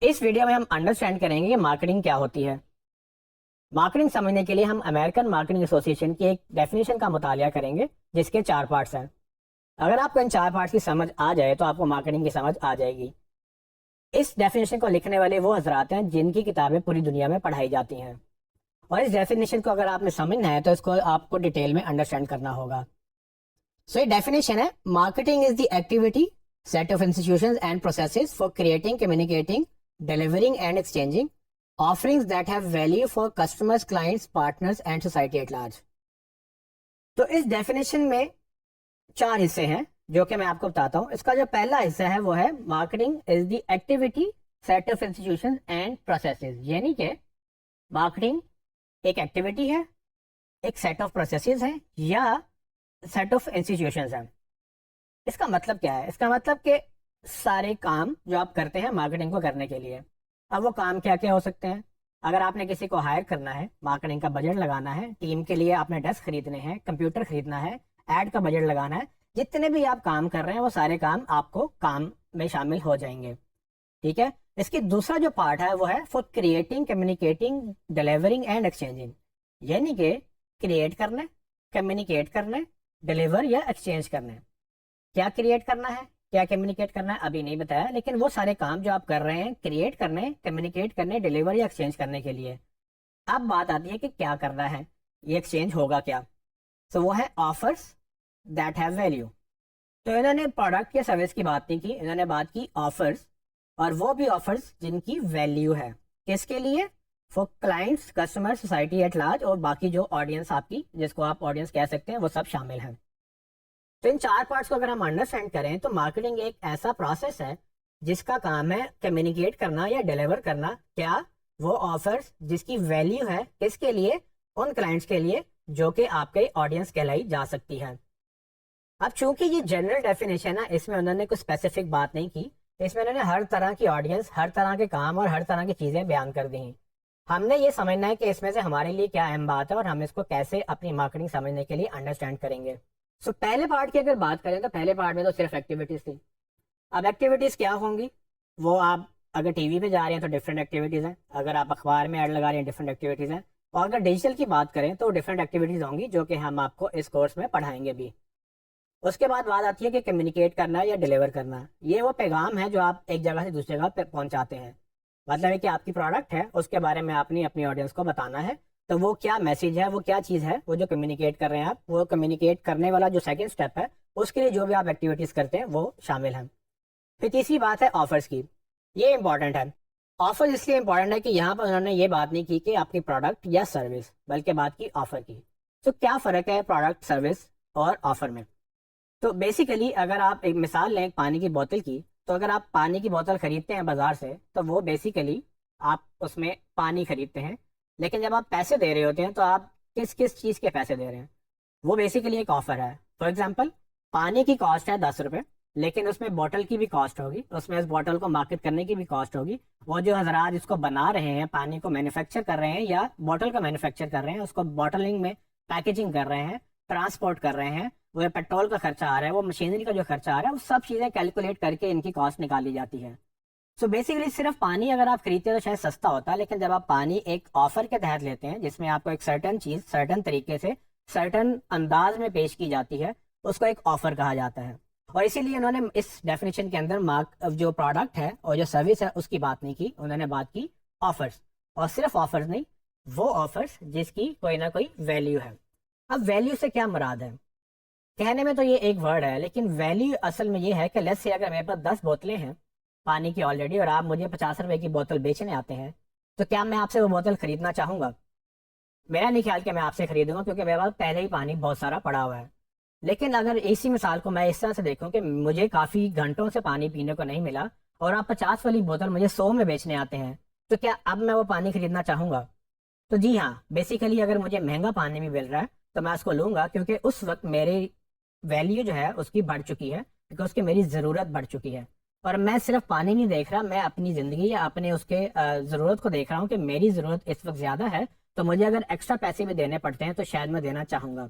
इस वीडियो में हम अंडरस्टैंड करेंगे कि मार्केटिंग क्या होती है। मार्केटिंग समझने के लिए हम अमेरिकन मार्केटिंग एसोसिएशन की एक डेफिनेशन का मुतालिया करेंगे जिसके 4 पार्ट्स हैं। अगर आपको इन 4 पार्ट्स की समझ आ जाए तो आपको मार्केटिंग की समझ आ जाएगी। इस डेफिनेशन को लिखने वाले वो हजरात हैं जिनकी किताबें पूरी दुनिया में पढ़ाई जाती हैं, और इस डेफिनेशन को अगर आपने समझना है तो इसको आपको डिटेल में अंडरस्टैंड करना होगा। सो ये डेफिनेशन है, marketing is the activity set of institutions and processes for creating, communicating, delivering and exchanging offerings that have value for customers, clients, partners and society at large। तो इस डेफिनेशन में 4 हिस्से हैं जो कि मैं आपको बताता हूं। इसका जो पहला हिस्सा है वो है marketing is the activity set of institutions and processes, यानी कि मार्केटिंग एक एक्टिविटी है, एक सेट ऑफ प्रोसेसेस है या सेट ऑफ इंस्टीट्यूशंस है। इसका मतलब क्या है? इसका मतलब कि सारे काम जो आप करते हैं मार्केटिंग को करने के लिए। अब वो काम क्या क्या हो सकते हैं? अगर आपने किसी को हायर करना है, मार्केटिंग का बजट लगाना है, टीम के लिए आपने डेस्क खरीदने हैं, कंप्यूटर खरीदना है, एड का बजट लगाना है, जितने भी आप काम कर रहे हैं वो सारे काम आपको काम में शामिल हो जाएंगे। ठीक है। इसकी दूसरा जो पार्ट है वो है for creating, communicating, delivering and exchanging, यानी कि क्रिएट करना, कम्युनिकेट करना, डिलीवर या एक्सचेंज करना। क्या क्रिएट करना है, क्या कम्युनिकेट करना है अभी नहीं बताया, लेकिन वो सारे काम जो आप कर रहे हैं क्रिएट करने, कम्युनिकेट करने, डिलीवर या एक्सचेंज करने के लिए। अब बात आती है कि क्या करना है, ये एक्सचेंज होगा क्या। तो वो है ऑफर्स दैट हैव वैल्यू। तो इन्होंने प्रोडक्ट या सर्विस की बात नहीं की, इन्होंने बात की ऑफर्स, और वो भी ऑफर्स जिनकी वैल्यू है। किसके लिए? For clients, customer, society at large, और बाकी जो ऑडियंस आपकी, जिसको आप ऑडियंस कह सकते हैं, वो सब शामिल हैं। तो इन 4 पार्ट्स को अगर हम अंडरस्टैंड करें तो मार्केटिंग एक ऐसा प्रोसेस है जिसका काम है कम्युनिकेट करना या डिलीवर करना। क्या? वो ऑफर्स जिसकी वैल्यू है, किसके लिए? उन क्लाइंट्स के लिए जो कि आपके ऑडियंस कहलाई जा सकती है। अब चूंकि ये जनरल डेफिनेशन है, इसमें उन्होंने कुछ स्पेसिफिक बात नहीं की, इसमें उन्होंने हर तरह की ऑडियंस, हर तरह के काम और हर तरह की चीजें बयान कर दी। हमने ये समझना है कि इसमें से हमारे लिए क्या अहम बात है और हम इसको कैसे अपनी मार्केटिंग समझने के लिए अंडरस्टैंड करेंगे। सो पहले पार्ट की अगर बात करें तो पहले पार्ट में तो सिर्फ एक्टिविटीज थी। अब एक्टिविटीज क्या होंगी? वो आप अगर टीवी पे जा रहे हैं तो डिफरेंट एक्टिविटीज हैं, अगर आप अखबार में ऐड लगा रहे हैं डिफरेंट एक्टिविटीज हैं, और अगर डिजिटल की बात करें तो डिफरेंट एक्टिविटीज होंगी जो कि हम आपको इस कोर्स में पढ़ाएंगे भी। उसके बाद बात आती है कि कम्युनिकेट करना या डिलीवर करना। ये वो पैगाम है जो आप एक जगह से दूसरी जगह पे पहुंचाते हैं। मतलब है कि आपकी प्रोडक्ट है, उसके बारे में आपने अपनी ऑडियंस को बताना है, तो वो क्या मैसेज है, वो क्या चीज़ है, वो जो कम्युनिकेट कर रहे हैं आप, वो कम्युनिकेट करने वाला जो सेकंड स्टेप है उसके लिए जो भी आप एक्टिविटीज़ करते हैं वो शामिल हैं। फिर तीसरी बात है ऑफर्स की। ये इंपॉर्टेंट है। ऑफर इसलिए इंपॉर्टेंट है कि यहाँ पर उन्होंने ये बात नहीं की कि आपकी प्रोडक्ट या सर्विस, बल्कि बात की ऑफर की। तो क्या फ़र्क है प्रोडक्ट, सर्विस और ऑफर में? तो बेसिकली अगर आप एक मिसाल लें पानी की बोतल की, तो अगर आप पानी की बोतल खरीदते हैं बाजार से तो वो बेसिकली आप उसमें पानी खरीदते हैं, लेकिन जब आप पैसे दे रहे होते हैं तो आप किस किस चीज़ के पैसे दे रहे हैं? वो बेसिकली एक ऑफर है। फॉर एग्जाम्पल, पानी की कॉस्ट है 10 रुपये, लेकिन उसमें बोतल की भी कॉस्ट होगी, उसमें इस बोतल को मार्केट करने की भी कॉस्ट होगी। वो जो हजरात इसको बना रहे हैं, पानी को मैन्युफैक्चर कर रहे हैं या बोतल को मैन्युफैक्चर कर रहे हैं, उसको बॉटलिंग में पैकेजिंग कर रहे हैं, ट्रांसपोर्ट कर रहे हैं, वो पेट्रोल का खर्चा आ रहा है, वो मशीनरी का जो खर्चा आ रहा है, वो सब चीज़ें कैलकुलेट करके इनकी कॉस्ट निकाली जाती है। सो बेसिकली सिर्फ पानी अगर आप खरीदते हैं तो शायद सस्ता होता है, लेकिन जब आप पानी एक ऑफर के तहत लेते हैं जिसमें आपको एक सर्टन चीज़ सर्टन तरीके से सर्टन अंदाज में पेश की जाती है, उसको एक ऑफर कहा जाता है। और इसीलिए उन्होंने इस डेफिनेशन के अंदर जो प्रोडक्ट है और जो सर्विस है उसकी बात नहीं की, उन्होंने बात की ऑफर्स। और सिर्फ ऑफर्स नहीं, वो ऑफर्स जिसकी कोई ना कोई वैल्यू है। अब वैल्यू से क्या मुराद है? कहने में तो ये एक वर्ड है, लेकिन वैल्यू असल में ये है कि लेट्स से अगर मेरे पास 10 बोतलें हैं पानी की ऑलरेडी, और आप मुझे 50 रुपए की बोतल बेचने आते हैं, तो क्या मैं आपसे वो बोतल खरीदना चाहूंगा? मेरा नहीं ख्याल कि मैं आपसे खरीदूंगा, क्योंकि मेरे पास पहले ही पानी बहुत सारा पड़ा हुआ है। लेकिन अगर इसी मिसाल को मैं इस तरह से देखूं कि मुझे काफ़ी घंटों से पानी पीने को नहीं मिला और आप 50 वाली बोतल मुझे 100 में बेचने आते हैं, तो क्या अब मैं वो पानी खरीदना चाहूंगा? तो जी हाँ, बेसिकली अगर मुझे महंगा पानी भी मिल रहा है तो मैं उसको लूंगा, क्योंकि उस वक्त मेरी वैल्यू जो है उसकी बढ़ चुकी है, बिकॉज उसकी मेरी ज़रूरत बढ़ चुकी है। और मैं सिर्फ पानी नहीं देख रहा, मैं अपनी ज़िंदगी या अपने उसके ज़रूरत को देख रहा हूँ कि मेरी ज़रूरत इस वक्त ज़्यादा है, तो मुझे अगर एक्स्ट्रा पैसे भी देने पड़ते हैं तो शायद मैं देना चाहूँगा।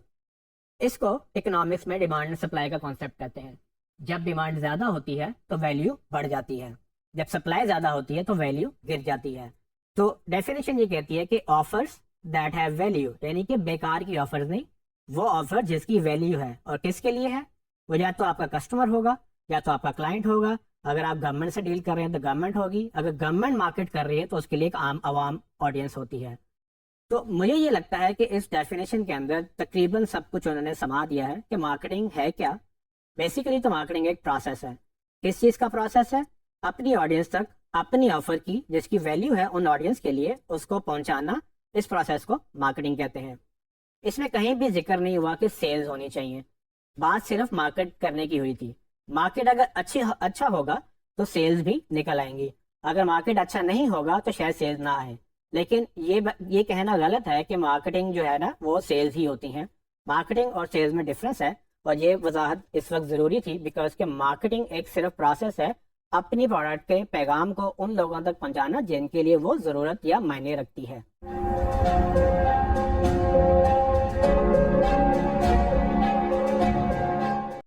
इसको इकोनॉमिक्स में डिमांड एंड सप्लाई का कॉन्सेप्ट कहते हैं। जब डिमांड ज़्यादा होती है तो वैल्यू बढ़ जाती है। जब सप्लाई ज़्यादा होती है तो वैल्यू गिर जाती है। तो डेफिनेशन ये कहती है कि ऑफर्स दैट हैव वैल्यू, यानी कि बेकार की ऑफर्स नहीं, वो ऑफर जिसकी वैल्यू है। और किसके लिए है? वो या तो आपका कस्टमर होगा या तो आपका क्लाइंट होगा। अगर आप गवर्नमेंट से डील कर रहे हैं तो गवर्नमेंट होगी, अगर गवर्नमेंट मार्केट कर रही है तो उसके लिए एक आम आवाम ऑडियंस होती है। तो मुझे ये लगता है कि इस डेफिनेशन के अंदर तकरीबन सब कुछ उन्होंने समा दिया है कि मार्केटिंग है क्या। बेसिकली तो मार्केटिंग एक प्रोसेस है। किस चीज़ का प्रोसेस है? अपनी ऑडियंस तक अपनी ऑफर की जिसकी वैल्यू है उन ऑडियंस के लिए उसको पहुंचाना, इस प्रोसेस को मार्केटिंग कहते हैं। इसमें कहीं भी जिक्र नहीं हुआ कि सेल्स होनी चाहिए, बात सिर्फ मार्केट करने की हुई थी। मार्केट अगर अच्छा होगा तो सेल्स भी निकल आएंगी, अगर मार्केट अच्छा नहीं होगा तो शायद सेल्स ना आए। लेकिन ये कहना गलत है कि मार्केटिंग जो है ना वो सेल्स ही होती हैं। मार्केटिंग और सेल्स में डिफरेंस है, और ये वजाहत इस वक्त ज़रूरी थी बिकॉज के मार्केटिंग एक सिर्फ प्रोसेस है अपनी प्रोडक्ट के पैगाम को उन लोगों तक पहुंचाना जिनके लिए वो ज़रूरत या मायने रखती है।